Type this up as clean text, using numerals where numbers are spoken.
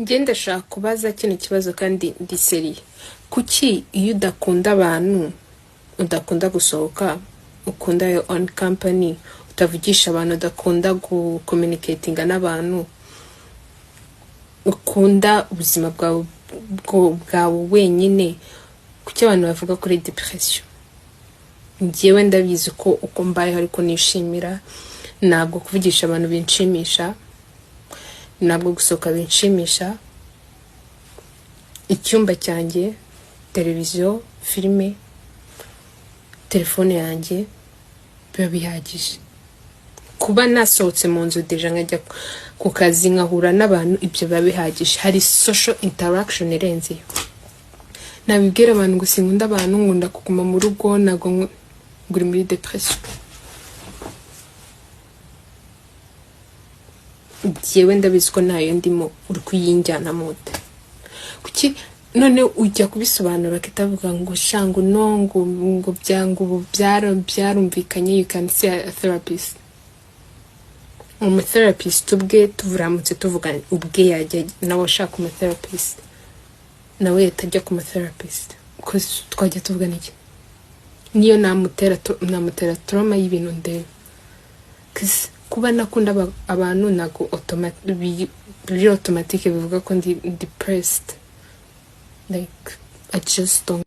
ngende shaka kubaza kino kibazo kandi ndi seri. Kuki iyo udakunda abantu, udakunda gusohoka, ukunda your own company, utavugisha abantu, udakunda communicatinga n'abantu, ukunda ubuzima bwawe wenyine, kuki abantu bavuga kuri depression? Ngiyewe ndabizi ko uko mbaye ariko nishimira, ntabwo kuvugisha abantu binshimisha, ntabwo gusohoka binshimisha. Icyumba cyanjye, televiziyo, filime, telefone yanjye biba bihagije. Kuba nasohotse mu nzu deja nkajya ku kazi nkahura n'abantu, ibyo biba bihagije. Hari social interaction irenze. Nabibwira abantu ngo sinkunda abantu, ngunda kuguma mu rugo, ntabwo nguri muri depression. Yewe ndabizi ko nayo ndimo uri kuyinjyana mute. Kuki none ujya kubisobanura kitavuga ngo shangu nongo ngo byangu byarumvikanye, you can see a therapist. Therapist ubwe tuvuramutse tuvuga ubwe yajya nawe ashaka therapist, nawe yatajya ku therapist, because twajya tuvuga niki niyo namutera trauma y'ibintu ndebe. Kuba nakunda abantu nago automatic bivuga ko ndi depressed. Like I just don't